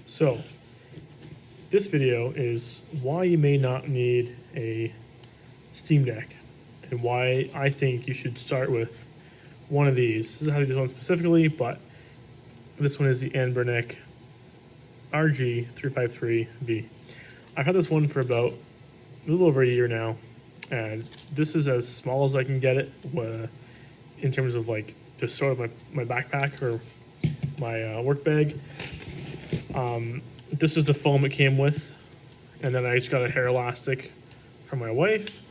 So, this video is why you may not need a Steam Deck and why I think you should start with one of these. This is how this one specifically, but this one is the Anbernic RG353v. I've had this one for about a little over a year now, and this is as small as I can get it in terms of like just sort of my backpack or my work bag. This is the foam it came with, and then I just got a hair elastic from my wife.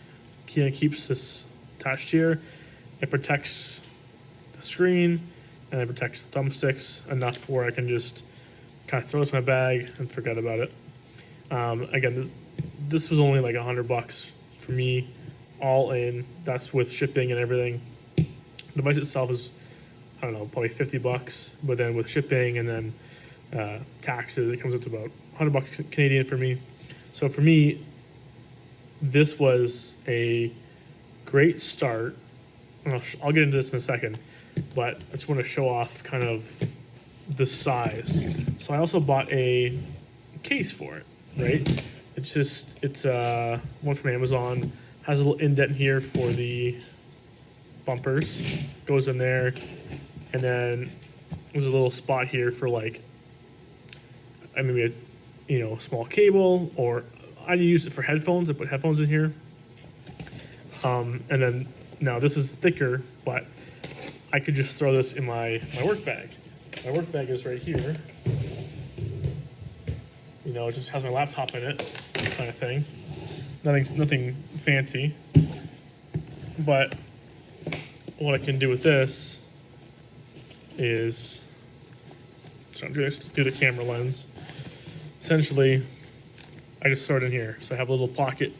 Kind of keeps this attached here. It protects the screen and it protects the thumbsticks enough where I can just kind of throw this in my bag and forget about it. Again, this was only like $100 for me, all in. That's with shipping and everything. The device itself is, I don't know, probably $50, but then with shipping and then taxes, it comes up to about $100 Canadian for me. So for me, this was a great start. And I'll get into this in a second, but I just want to show off kind of the size. So I also bought a case for it, right? It's one from Amazon. Has a little indent here for the bumpers. Goes in there, and then there's a little spot here for like maybe a small cable, or I use it for headphones. I put headphones in here. And then now this is thicker, but I could just throw this in my work bag. My work bag is right here. It just has my laptop in it, kind of thing. Nothing fancy. But what I can do with this is, so I'm going to do the camera lens. Essentially, I just throw it in here. So I have a little pocket,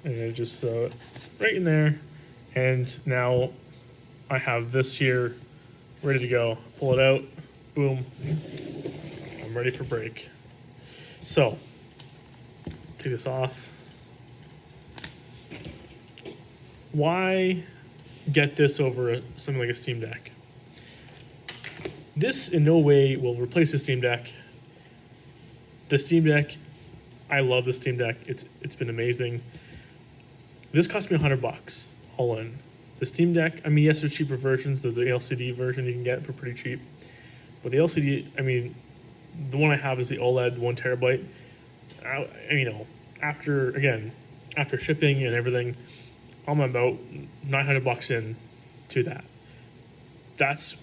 and I just throw it right in there. And now I have this here ready to go. Pull it out, boom, I'm ready for break. So, take this off. Why get this over something like a Steam Deck? This in no way will replace the Steam Deck. The Steam Deck, I love the Steam Deck. It's been amazing. This cost me $100 all in. The Steam Deck, yes, there's cheaper versions. There's the LCD version you can get for pretty cheap. But the LCD, the one I have is the OLED 1 terabyte. After shipping and everything, I'm about $900 in to that. That's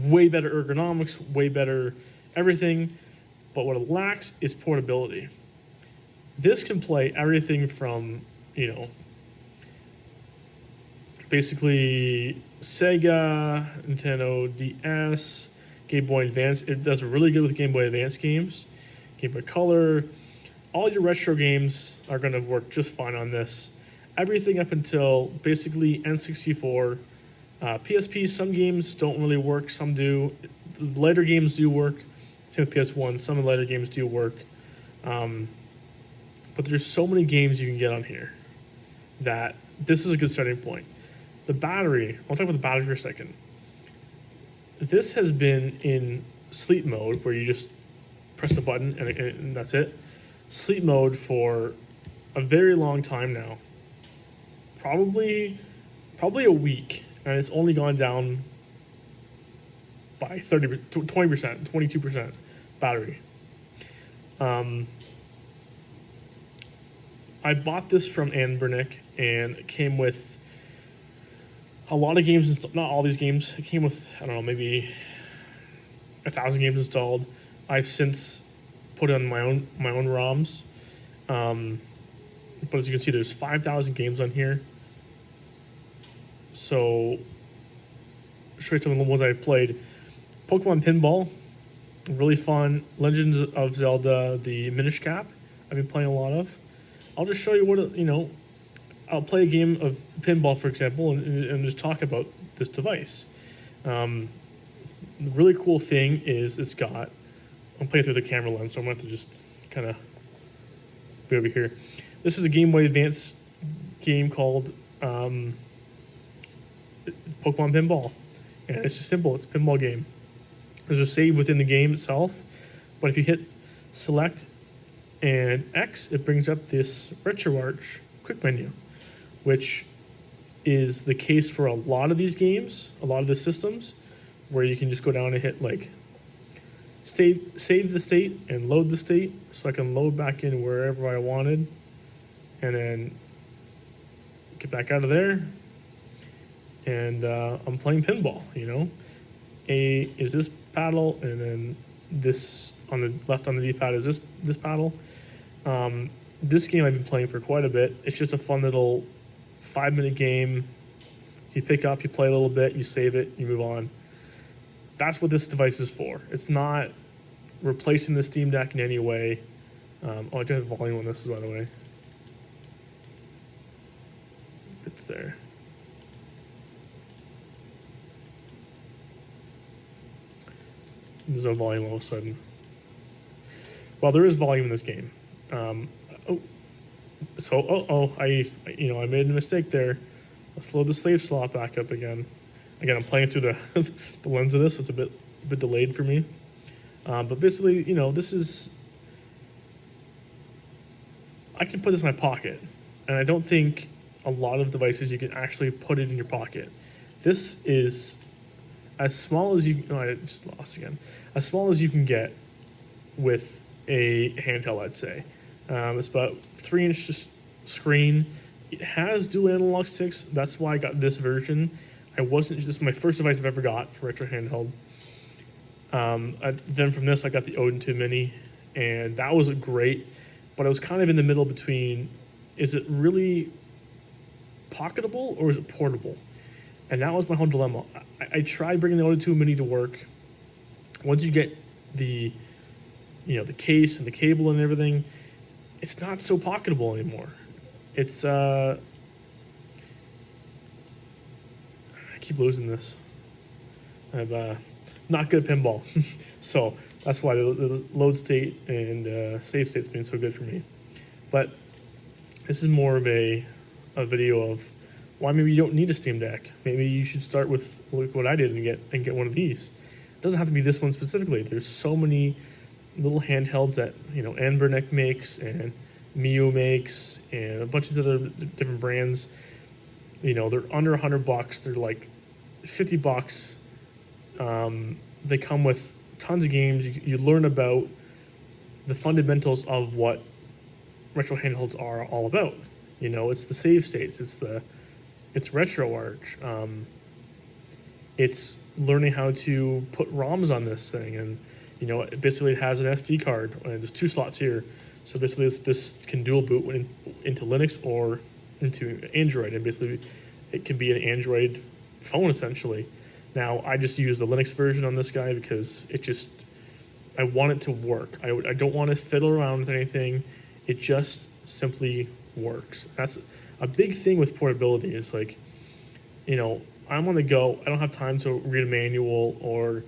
way better ergonomics, way better everything. But what it lacks is portability. This can play everything from, basically Sega, Nintendo DS, Game Boy Advanced. It does really good with Game Boy Advance games, Game Boy Color. All your retro games are going to work just fine on this. Everything up until basically N64. PSP, some games don't really work, some do. The later games do work. Same with PS1, some of the later games do work. But there's so many games you can get on here that this is a good starting point. The battery, I'll talk about the battery for a second. This has been in sleep mode where you just press the button and that's it. Sleep mode for a very long time now. Probably a week, and it's only gone down by 20%, 22% battery. I bought this from Anbernic, and it came with a lot of games, not all these games. It came with, I don't know, maybe 1,000 games installed. I've since put in my own ROMs. But as you can see, there's 5,000 games on here. So, show you some of the ones I've played. Pokemon Pinball, really fun. Legends of Zelda, the Minish Cap, I've been playing a lot of. I'll just show you what, I'll play a game of pinball, for example, and just talk about this device. The really cool thing is I'm playing through the camera lens, so I'm going to have to just kind of be over here. This is a Game Boy Advanced game called Pokemon Pinball. And it's just simple. It's a pinball game. There's a save within the game itself. But if you hit select and X, it brings up this retroarch quick menu, which is the case for a lot of these games, a lot of the systems, where you can just go down and hit like save the state and load the state, so I can load back in wherever I wanted, and then get back out of there. And I'm playing pinball, you know. A is this paddle, and then this on the left on the D-pad is this paddle. This game I've been playing for quite a bit. It's just a fun little 5-minute game. You pick up, you play a little bit, you save it, you move on. That's what this device is for. It's not replacing the Steam Deck in any way. I do have volume on this, by the way. If it's there. There's no volume all of a sudden. Well, there is volume in this game. I made a mistake there. Let's load the save slot back up again. Again, I'm playing through the the lens of this. So it's a bit delayed for me. But basically, you know, this is. I can put this in my pocket, and I don't think a lot of devices you can actually put it in your pocket. This is as small as you. Oh, I just lost again. As small as you can get with a handheld, I'd say. It's about 3-inch screen. It has dual analog sticks. That's why I got this version. This is my first device I've ever got for retro handheld. Then from this, I got the Odin 2 Mini, and that was great. But I was kind of in the middle between, is it really pocketable or is it portable? And that was my whole dilemma. I tried bringing the Odin 2 Mini to work. Once you get the case and the cable and everything, it's not so pocketable anymore. It's I keep losing this. I'm not good at pinball, so that's why the load state and save state's been so good for me. But this is more of a video of why maybe you don't need a Steam Deck. Maybe you should start with what I did and get one of these. It doesn't have to be this one specifically. There's so many little handhelds that Anbernic makes and Mio makes and a bunch of other different brands. They're under $100. They're like $50. They come with tons of games. You learn about the fundamentals of what retro handhelds are all about. It's the save states. It's retroarch. It's learning how to put ROMs on this thing, and basically it has an SD card. And there's 2 slots here, so basically this can dual boot into Linux or into Android, and basically it can be an Android phone essentially. Now I just use the Linux version on this guy because I want it to work. I don't want to fiddle around with anything. It just simply works. That's a big thing with portability. It's like, I'm on the go. I don't have time to read a manual or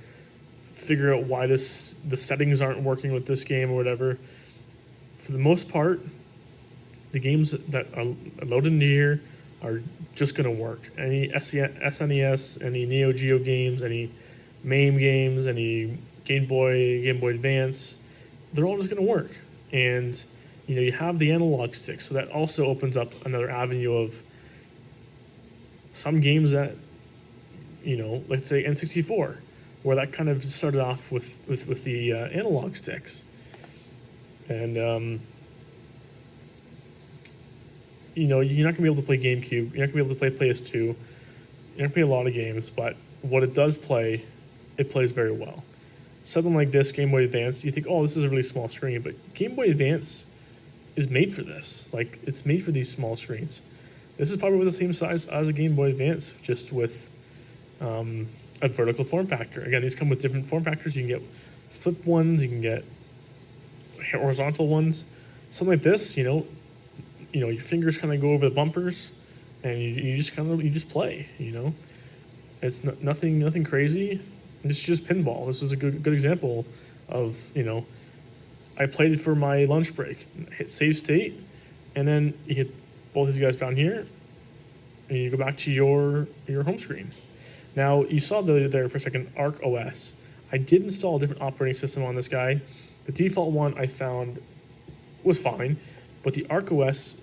figure out why the settings aren't working with this game or whatever. For the most part, the games that are loaded into here are just going to work. Any SNES, any Neo Geo games, any MAME games, any Gameboy Advance, they're all just going to work. And you have the analog stick, so that also opens up another avenue of some games that, let's say N64, where that kind of started off with the analog sticks. And, you're not going to be able to play GameCube. You're not going to be able to play PS2. You're not going to play a lot of games, but what it does play, it plays very well. Something like this, Game Boy Advance, you think, oh, this is a really small screen, but Game Boy Advance is made for this. Like, it's made for these small screens. This is probably the same size as a Game Boy Advance, just with a vertical form factor. Again, these come with different form factors. You can get flip ones, you can get horizontal ones. Something like this, your fingers kind of go over the bumpers, and you just play. It's nothing crazy. It's just pinball. This is a good example of I played it for my lunch break. Hit save state, and then you hit both these guys down here, and you go back to your home screen. Now, you saw there for a second Arc OS. I did install a different operating system on this guy. The default one I found was fine, but the ArcOS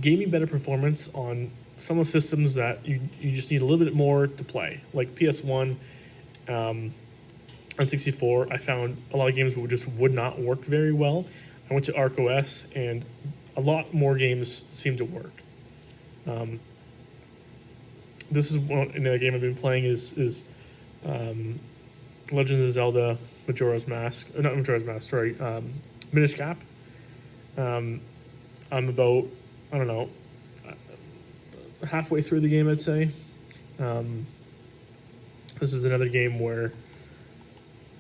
gave me better performance on some of the systems that you just need a little bit more to play, like PS1, on 64. I found a lot of games would not work very well. I went to ArcOS, and a lot more games seem to work. This is another game I've been playing is Legends of Zelda Majora's Mask, or not Majora's Mask, sorry, Minish Cap. I'm about, I don't know, halfway through the game, I'd say. This is another game where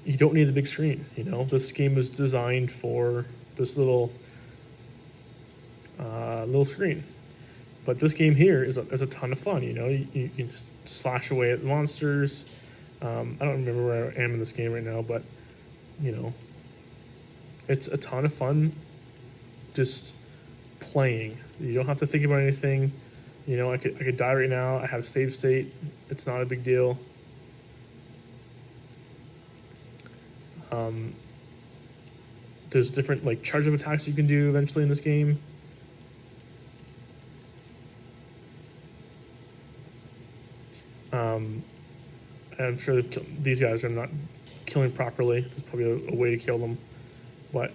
you don't need the big screen. You know, this game was designed for this little screen. But this game here is a ton of fun. You know, you can just slash away at monsters. I don't remember where I am in this game right now, but you know, it's a ton of fun just playing. You don't have to think about anything. You know, I could die right now. I have save state. It's not a big deal. There's different like charge up attacks you can do eventually in this game. I'm sure these guys are not killing properly. There's probably a way to kill them, but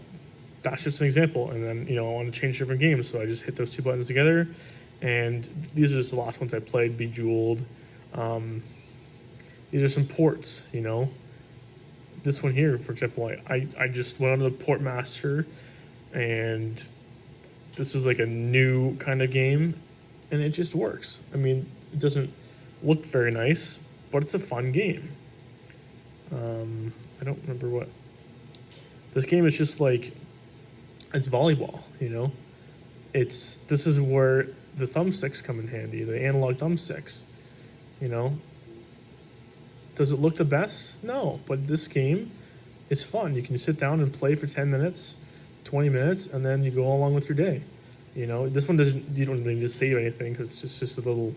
that's just an example. And then, you know, I want to change different games, so I just hit those two buttons together. And these are just the last ones I played, Bejeweled. These are some ports, you know. This one here, for example, I just went on the Port Master, and this is like a new kind of game, and it just works. I mean, it doesn't look very nice, but it's a fun game. I don't remember what. This game is just like, it's volleyball, you know. This is where the thumbsticks come in handy, the analog thumbsticks, you know. Does it look the best? No, but this game is fun. You can sit down and play for 10 minutes, 20 minutes, and then you go along with your day. You know, this one you don't need to save anything because it's just a little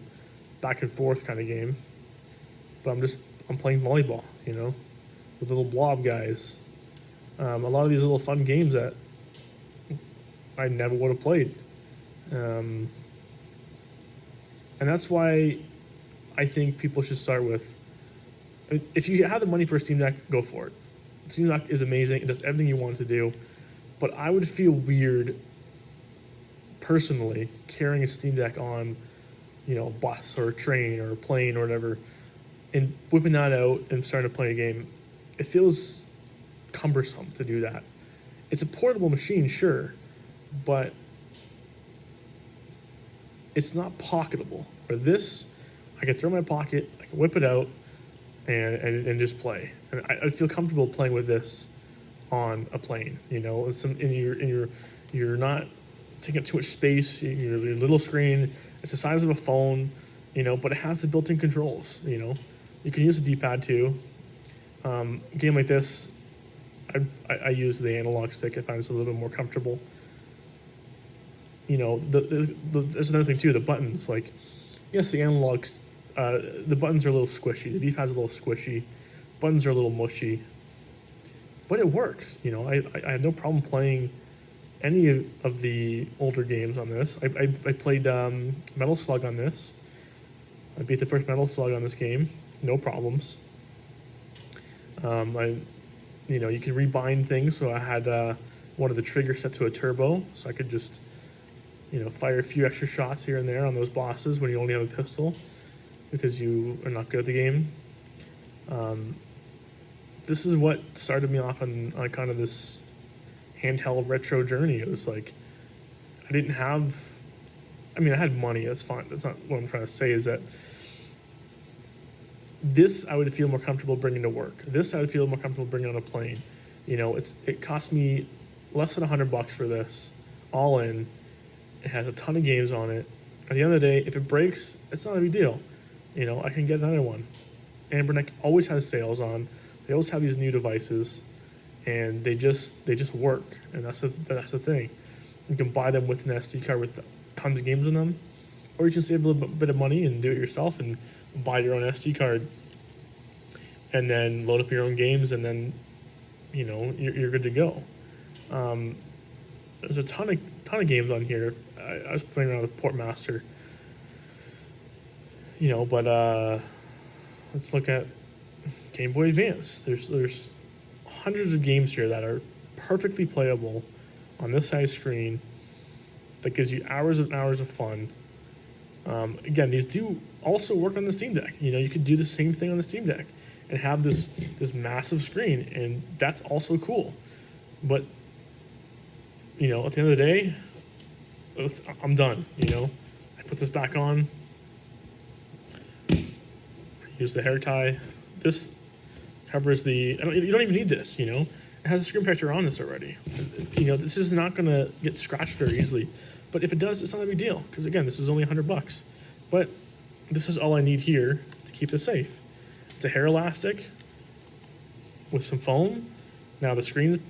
back and forth kind of game. But I'm playing volleyball, you know, with little blob guys. A lot of these little fun games that I never would have played. And that's why I think people should start with, if you have the money for a Steam Deck, go for it. Steam Deck is amazing. It does everything you want it to do. But I would feel weird, personally, carrying a Steam Deck on, you know, a bus or a train or a plane or whatever, and whipping that out and starting to play a game. It feels cumbersome to do that. It's a portable machine, sure, but it's not pocketable. For this, I can throw in my pocket, I can whip it out, and just play. And I feel comfortable playing with this on a plane. You know, you're not taking up too much space. Your little screen. It's the size of a phone. You know, but it has the built-in controls. You know, you can use the D-pad too. A game like this, I use the analog stick. I find it's a little bit more comfortable. You know, there's another thing too. The buttons, like, yes, the analogs. The buttons are a little squishy. The D-pad's a little squishy. Buttons are a little mushy. But it works. You know, I have no problem playing any of the older games on this. I played Metal Slug on this. I beat the first Metal Slug on this game. No problems. You know, you can rebind things. So I had one of the triggers set to a turbo, so I could just, you know, fire a few extra shots here and there on those bosses when you only have a pistol, because you are not good at the game. This is what started me off on kind of this handheld retro journey. It was like, I had money, that's fine. That's not what I'm trying to say, is that this I would feel more comfortable bringing to work. This I would feel more comfortable bringing on a plane. You know, it cost me less than $100 for this, all in. It has a ton of games on it. At the end of the day, if it breaks, it's not a big deal. You know, I can get another one. Anbernic always has sales on. They always have these new devices, and they just work. And that's the thing. You can buy them with an SD card with tons of games in them, or you can save a little bit of money and do it yourself and buy your own SD card and then load up your own games, and then you're good to go. There's a ton of games on here. I was playing around with Portmaster, but let's look at Gameboy Advanced. There's hundreds of games here that are perfectly playable on this size screen that gives you hours and hours of fun. Again, these do also work on the Steam Deck. You could do the same thing on the Steam Deck and have this massive screen, and that's also cool. But at the end of the day, I'm done. I put this back on, use the hair tie. This covers you don't even need this. It has a screen protector on this already. This is not gonna get scratched very easily, but if it does, it's not a big deal, because again, this is only $100. But this is all I need here to keep it safe. It's a hair elastic with some foam. Now the screen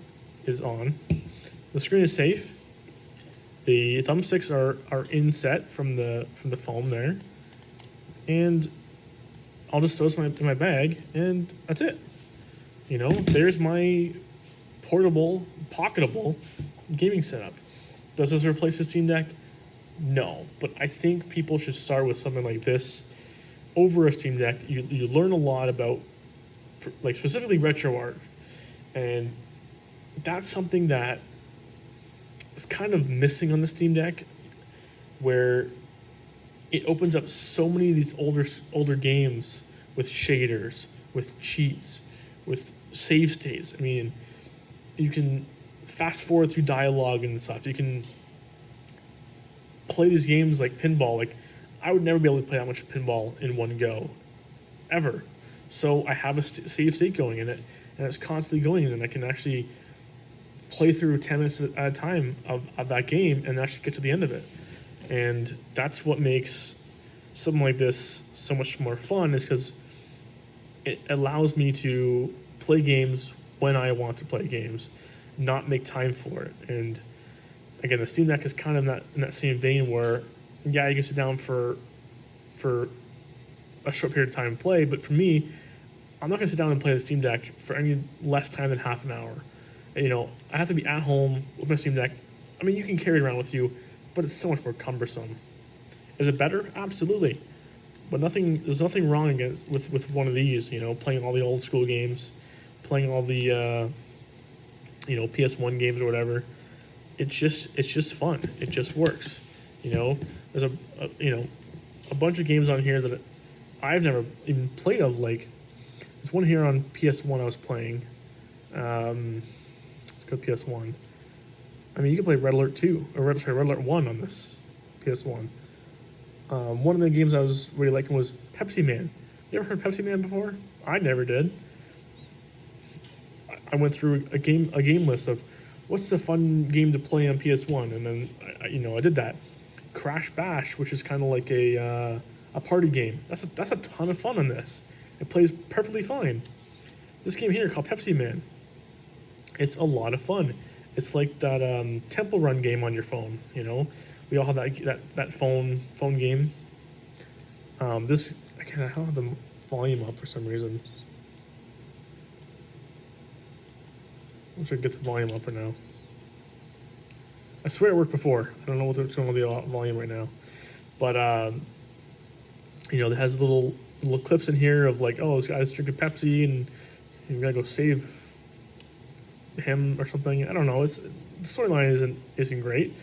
is on. The screen is safe. The thumbsticks are inset from the foam there, and I'll just throw this in my bag, and that's it. There's my portable, pocketable gaming setup. Does this replace the Steam Deck? No, but I think people should start with something like this over a Steam Deck. You learn a lot about, like, specifically retroarch, and that's something that is kind of missing on the Steam Deck, where it opens up so many of these older games with shaders, with cheats, with save states. I mean, you can fast forward through dialogue and stuff. You can play these games like pinball. Like, I would never be able to play that much pinball in one go, ever. So I have a save state going in it, and it's constantly going, and I can actually play through 10 minutes at a time of that game and actually get to the end of it. And that's what makes something like this so much more fun, is because it allows me to play games when I want to play games, not make time for it. And again, the Steam Deck is kind of in that same vein where, yeah, you can sit down for a short period of time and play, but for me, I'm not going to sit down and play the Steam Deck for any less time than half an hour. I have to be at home with my Steam Deck. I mean, you can carry it around with you, but it's so much more cumbersome. Is it better? Absolutely. But there's nothing wrong with one of these, playing all the old school games, playing all the PS1 games or whatever. It's just fun. It just works. There's a bunch of games on here that I've never even played of. Like, there's one here on PS1 I was playing. Let's go PS1. I mean, you can play Red Alert 2, or Red Alert 1 on this PS1. One of the games I was really liking was Pepsi Man. You ever heard Pepsi Man before? I never did. I went through a game list of what's a fun game to play on PS1, and then I did that. Crash Bash, which is kind of like a party game. That's a ton of fun on this. It plays perfectly fine. This game here called Pepsi Man, it's a lot of fun. It's like that Temple Run game on your phone. We all have that phone game. I don't have the volume up for some reason. I wish I could get the volume up right now. I swear it worked before. I don't know what's going on with the volume right now. But, it has little clips in here of like, oh, this guy's drinking Pepsi and you're going to go save him or something. I don't know. The storyline isn't great,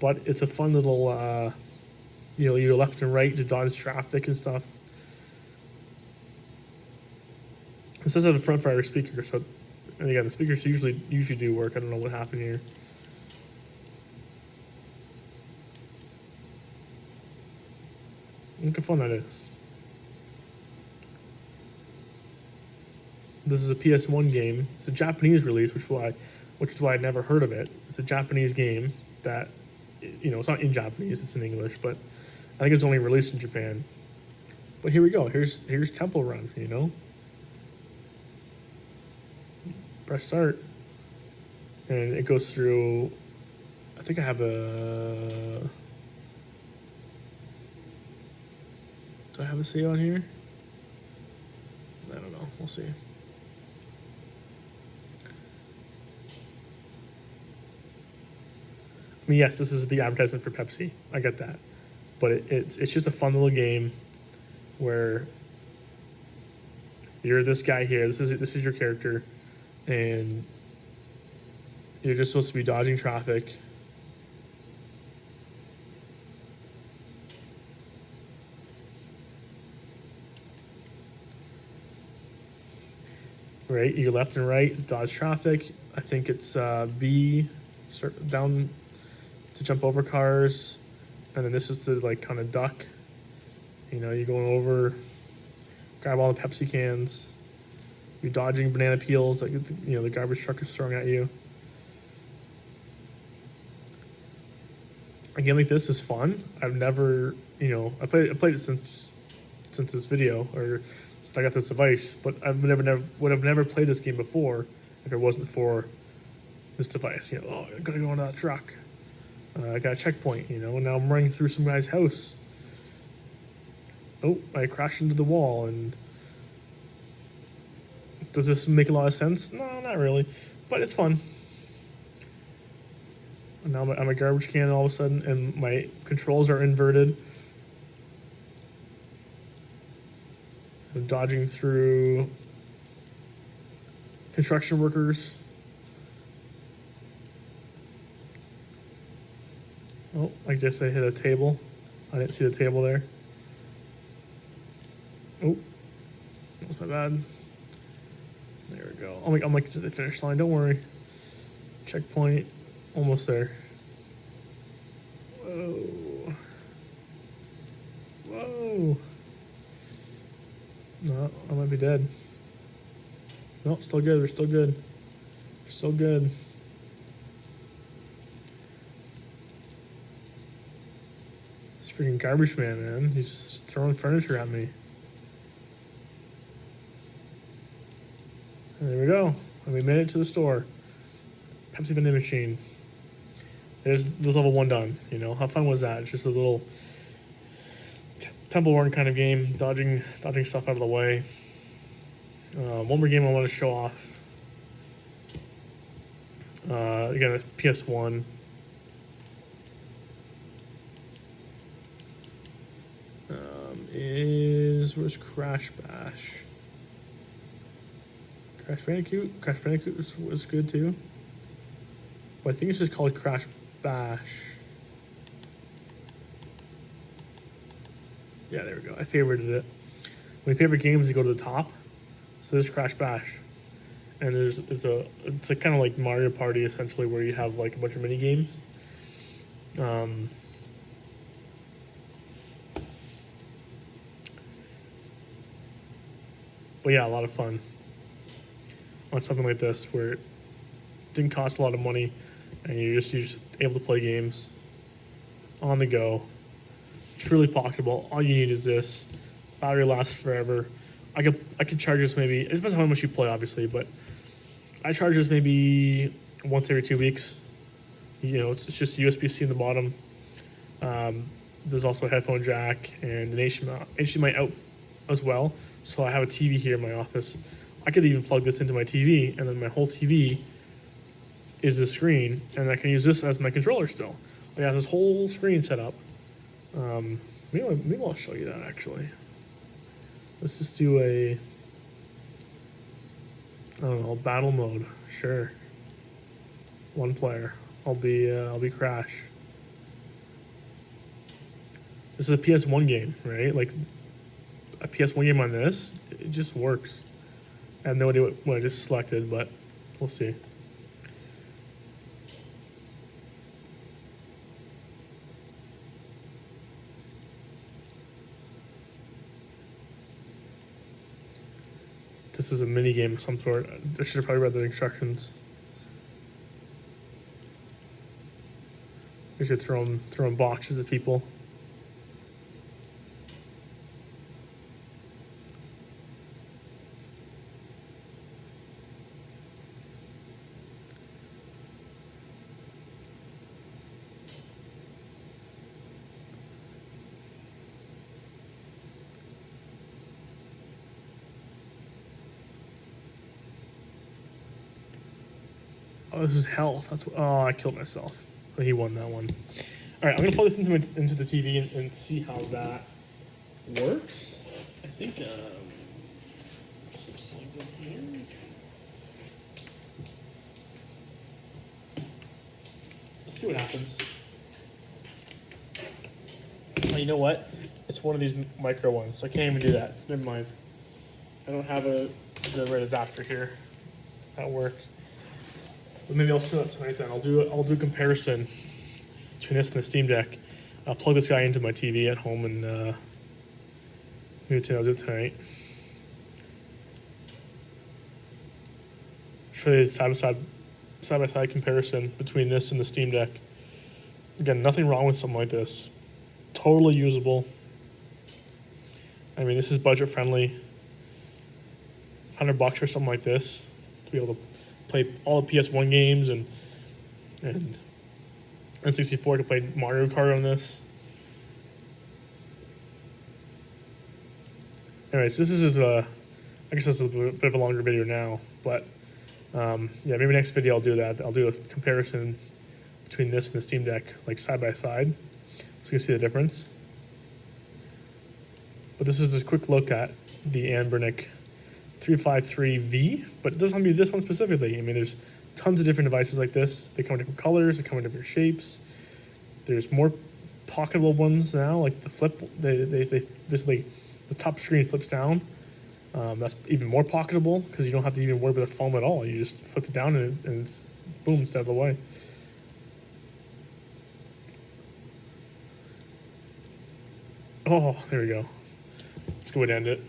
but it's a fun little, you go left and right to dodge traffic and stuff. It says have a front fire speaker, so, and again, the speakers usually do work. I don't know what happened here. Look how fun that is. This is a PS1 game. It's a Japanese release, which is why I'd never heard of it. It's a Japanese game that, it's not in Japanese, it's in English, but I think it's only released in Japan. But here we go. Here's Temple Run, Press start, and it goes through. I think I have do I have a save on here? I don't know. We'll see. I mean, yes, this is a big advertisement for Pepsi. I get that. But it's just a fun little game where you're this guy here. This is your character, and you're just supposed to be dodging traffic. Right, you left and right, dodge traffic. I think it's B, start down to jump over cars, and then this is to like kind of duck. You know, you're going over, grab all the Pepsi cans. You're dodging banana peels that the garbage truck is throwing at you. A game like this is fun. I've never, I played it since this video, or since I got this device, but would have never played this game before if it wasn't for this device. I gotta go on that truck. I got a checkpoint, and now I'm running through some guy's house. Oh, I crashed into the wall, and does this make a lot of sense? No, not really, but it's fun. And now I'm a garbage can all of a sudden, and my controls are inverted. I'm dodging through construction workers. Oh, I guess I hit a table. I didn't see the table there. Oh, that's my bad. There we go. I'm like to the finish line. Don't worry. Checkpoint. Almost there. Whoa. Whoa. No, I might be dead. No, still good. We're still good. We're still good. This freaking garbage man, he's throwing furniture at me. And there we go. And we made it to the store. Pepsi vending machine. There's the level 1 done. How fun was that? It's just a little temple run kind of game, dodging stuff out of the way. One more game I want to show off. Again, it's PS1. Where's Crash Bash? Crash Bandicoot? Crash Bandicoot was good too. But I think it's just called Crash Bash. Yeah, there we go. I favorited it. My favorite games, you go to the top. So there's Crash Bash. And it's a kind of like Mario Party essentially, where you have like a bunch of mini games. But yeah, a lot of fun on something like this where it didn't cost a lot of money, and you're just able to play games on the go. Truly pocketable. All you need is this. Battery lasts forever. I could charge this maybe. It depends on how much you play, obviously, but I charge this maybe once every 2 weeks. It's just USB-C in the bottom. There's also a headphone jack and an HDMI out as well. So I have a TV here in my office. I could even plug this into my TV, and then my whole TV is the screen, and I can use this as my controller still. I got this whole screen set up. Maybe I'll show you that actually. Let's just do I don't know, battle mode. Sure. 1 player. I'll be Crash. This is a PS1 game, right? Like a PS1 game on this, it just works. I have no idea what I just selected, but we'll see. This is a mini game of some sort. I should have probably read the instructions. I should throwing boxes at people. Oh, this is health. Oh, I killed myself. Oh, he won that one. All right, I'm gonna plug this into the TV and see how that works. I think just plugged in here. Let's see what happens. Oh, you know what? It's one of these micro ones, so I can't even do that. Never mind. I don't have the right adapter here at work. But maybe I'll show that tonight then. I'll do a comparison between this and the Steam Deck. I'll plug this guy into my TV at home and maybe I'll do it tonight. Show you side by side comparison between this and the Steam Deck. Again, nothing wrong with something like this. Totally usable. I mean, this is budget friendly. $100 for something like this to be able to play all the PS1 games and N64 to play Mario Kart on this. Anyways, this is I guess this is a bit of a longer video now, but yeah, maybe next video I'll do that. I'll do a comparison between this and the Steam Deck, like side by side, so you can see the difference. But this is just a quick look at the Anbernic RG353v, but it doesn't have to be this one specifically. I mean, there's tons of different devices like this. They come in different colors, they come in different shapes. There's more pocketable ones now, like the flip, they basically, the top screen flips down. That's even more pocketable because you don't have to even worry about the foam at all. You just flip it down and it's, boom, it's out of the way. Oh, there we go. Let's go ahead and end it.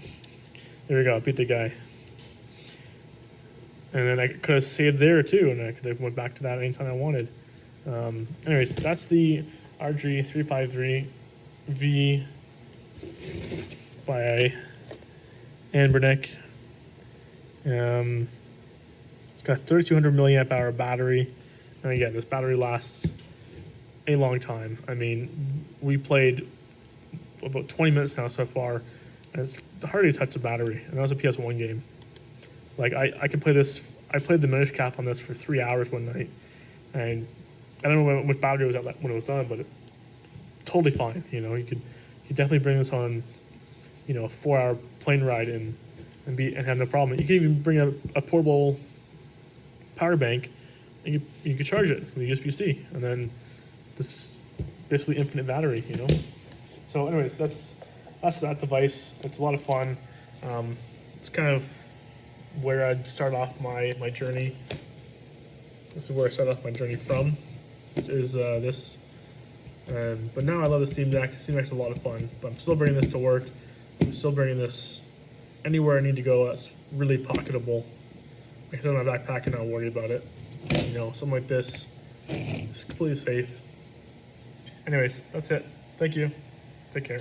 There we go, beat the guy. And then I could have saved there too, and I could have went back to that anytime I wanted. Anyways, that's the RG353v by Anbernic. It's got a 3200 milliamp hour battery. And again, this battery lasts a long time. I mean, we played about 20 minutes now so far, and it's hardly touched the battery, and that was a PS1 game. Like, I could play this, I played the Minish Cap on this for 3 hours one night, and I don't know what battery was at when it was done, but totally fine, you know. You could definitely bring this on, you know, a 4-hour plane ride and have no problem. You can even bring a portable power bank, and you could charge it with a USB-C, and then this basically infinite battery, you know. So anyways, that's that device. It's a lot of fun. It's kind of where I'd start off my journey. This is where I started off my journey from, is this. But now I love the Steam Deck. The Steam Deck's a lot of fun, but I'm still bringing this to work. I'm still bringing this anywhere I need to go that's really pocketable. I can throw it in my backpack and not worry about it. You know, something like this is completely safe. Anyways, that's it. Thank you. Take care.